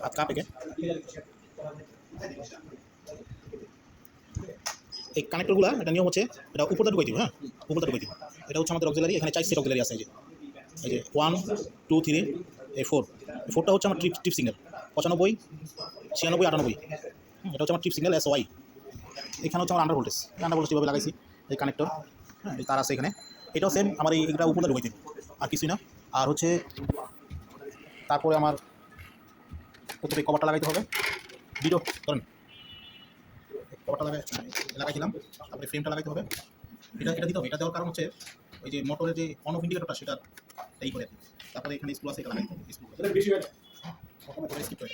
হাত কাপ একে এই কানেক্টরগুলো এটা নিয়ম হচ্ছে এটা উপরটা ঢুকাই দিব, হ্যাঁ উপরটা ঢুকাই দিব। এটা হচ্ছে আমাদের অক্সিলারি, এখানে 4 সেট অক্সিলারি আছে। এই যে 1 2 3 এই 4, 4টা হচ্ছে আমার ট্রিপ সিগন্যাল 95 96 98। এটা হচ্ছে আমার ট্রিপ সিগন্যাল SY। এখানে হচ্ছে আমার আন্ডার ভোল্টেজ কীভাবে লাগাইছি, এই কানেক্টর, হ্যাঁ এই তার আছে এখানে। এটাও সেম আমার এইটা উপরটা ঢুকাই দিব, আর কিছুই না। আর হচ্ছে তারপরে আমার প্রথমে কভারটা লাগাইতে হবে, ভিডিও করেন কভারটা লাগাই দিলাম। তারপরে ফ্রেমটা লাগাইতে হবে, এটা দিতে হবে। এটা দেওয়ার কারণ হচ্ছে ওই যে মোটরের যে অন অফ ইন্ডিকেটরটা সেটা এই করে। তারপরে এখানে স্ক্রু আছে, এটা লাগাইতে হবে। স্ক্রু স্কিপ করে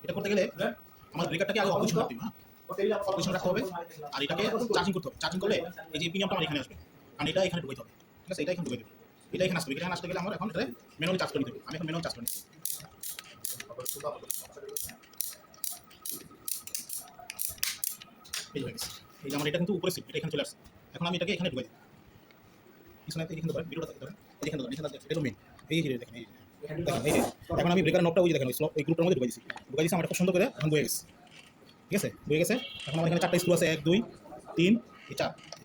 এটা করতে গেলে আমার ব্রেকারটাকে আগে অপোজিশন রাখতে হবে, হ্যাঁ অপোজিশন রাখতে হবে। আর এটাকে চার্জিং করতে হবে। চার্জিং করলে এই যে প্রিমিয়ামটা আমার এখানে আসবে, কারণ এটা এখানে ঢুকাইতে হবে। ঠিক আছে, এটা এখানে ঢুকাই দেবে, এটা এখানে আসবে। এখানে আসতে গেলে আমার এখন এটা ম্যানুয়ালি চার্জ করে নিতে হবে। আমি এখন ম্যানুয়ালি চার্জ করে নিচ্ছি। এই হয়ে গেছে। এই যে আমার এটা কিন্তু উপরে ছিল, এটা এখানে চলে আসছে। এখন আমি এটাকে এখানে ঢুকাই দিই। পিছনে এখানে ধরেন, ভিডিওটা ধরেন, এখানে ধরেন, এখানে এটা মেইন। এই যে দেখেন, এই দেখেন, এই যে এখন আমি ব্রেকার নবটা ওই যে দেখেন ওই গ্রুপটার মধ্যে ঢুকাই দিছি। আমার খুব সুন্দর করে এখন বয়ে গেছে। ঠিক আছে, বয়ে গেছে। এখন আমার এখানে 4টা স্ক্রু আছে, 1 2 3 এই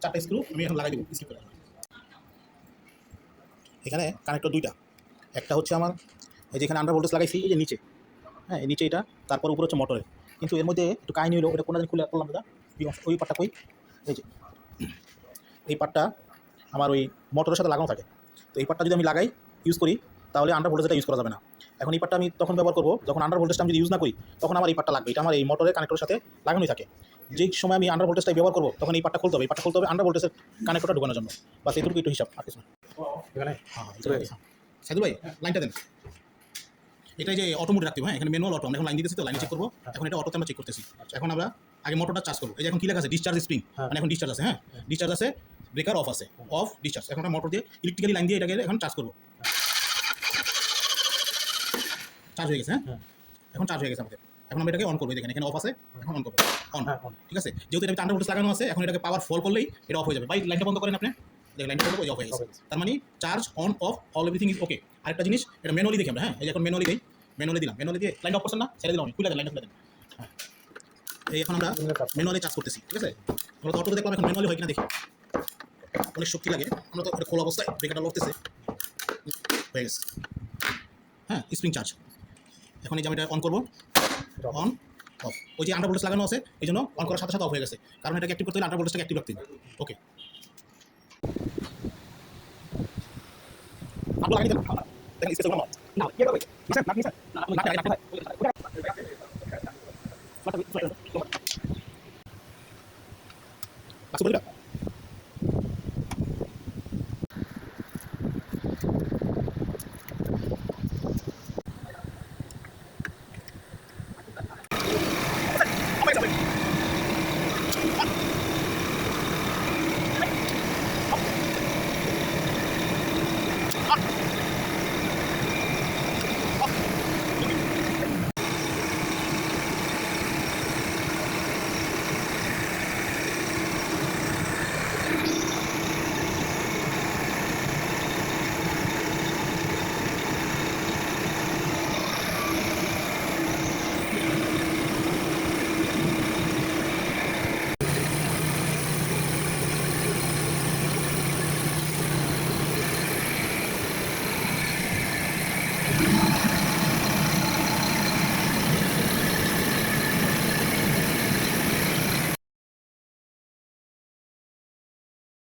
4টা স্ক্রু আমি এখন লাগাই দেবো স্কিপ করে। এখানে কানেক্টর 2টা, একটা হচ্ছে আমার এই যে এখানে আন্ডার ভোল্টেজ লাগাইছি এই যে নিচে, হ্যাঁ এই নিচে এটা, তারপর উপরে হচ্ছে মোটরের। কিন্তু এর মধ্যে একটু কাহিনী হলো, এটা কোনো দিন খুলে করলাম দাদা, ওই পার্টটা কই, এই যে এই পার্টটা আমার ওই মোটরের সাথে লাগানো থাকে। তো এই পার্টটা যদি আমি লাগাই ইউজ করি তাহলে আন্ডার ভোল্টেজটা ইউজ করা যাবে না। এখন এই পার্টটা আমি তখন ব্যবহার করবো যখন আন্ডার ভোল্টেজটা আমি যদি ইউজ না করি, তখন আমার এই পার্টটা লাগবে। এটা আমার এই মোটরের কানেক্টরের সাথে লাগানোই থাকে। যেই সময় আমি আন্ডার ভোল্টেজটা ব্যবহার করবো তখন এই পার্টটা খুলতে হবে। এই পার্টটা খুলতে হবে আন্ডার ভোল্টেজের কানেক্টরটা ঢোকানোর জন্য। বাস এটুকু একটু হিসাব, আর কিছু না। এখানে সাইদুল ভাই লাইনটা দেন। এটাই যে অটো মোড রাখতে হবে, হ্যাঁ এখানে ম্যানুয়াল অটো। আমরা এখন লাইন দিতেছি, তো লাইন চেক করবো। এখন এটা অটোতে আমরা চেক করতেছি। এখন আমরা আগে মোটরটা চার্জ করবো। এই যে এখন কি লেখা আছে, ডিসচার্জ স্প্রিং, মানে এখন ডিসচার্জ আছে, হ্যাঁ ডিসচার্জ আছে, ব্রেকার অফ আছে, অফ ডিসচার্জ। এখন আমরা মোটর দিয়ে ইলেকট্রিক্যালি লাইন দিয়ে এটাকে এখন চার্জ করবো। চার্জ হয়ে গেছে, হ্যাঁ এখন চার্জ হয়ে গেছে আমাদের। এখন আমরা এটাকে অন করবো। দেখেন এখানে অফ আছে, এখন অন করবো, অন। ঠিক আছে, যেহেতু এটা আন্ডার ভোল্টেজ লাগানো আছে, এখন এটাকে পাওয়ার ফল করলেই এটা অফ হয়ে যাবে। ভাই লাইনটা বন্ধ করেন আপনি, দেখেন লাইনটা বন্ধ, অফ হয়ে গেছে। তার মানে charge on of all everything is okay. আরেকটা জিনিস, এটা ম্যানুয়ালি দেখি আমরা, হ্যাঁ এই যে এখন ম্যানুয়ালি দিই, ম্যানুয়ালি দিলাম, ম্যানুয়ালি দিয়ে লাইনটা অফ করছেন না, ছেড়ে দিলাম আমি, খুলে দেন লাইনটা, খুলে দেন। হ্যাঁ এই এখন আমরা ম্যানুয়ালি চার্জ করতেছি। ঠিক আছে, আমরা তো অটোতে দেখলাম, এখন ম্যানুয়ালি হয় কিনা দেখি। অনেক শক্তি লাগে, আমরা তো এটা খোলা অবস্থায় ব্রেকারটা লড়তেছে, হয়ে গেছে, হ্যাঁ স্প্রিং চার্জ। এখন এই যে আমি এটা অন করবো, অন অফ। ওই যে আন্ডার ভোল্টেজ লাগানো আছে, এই জন্য অন করার সাথে সাথে অফ হয়ে গেছে, কারণ এটাকে অ্যাক্টিভ করতে হলে আন্ডার ভোল্টেজটাকে অ্যাক্টিভ রাখতে হবে। ওকে আপনি লাগাই দেন, দেখেন স্পেস না, না কি হবে স্যার, না স্যার না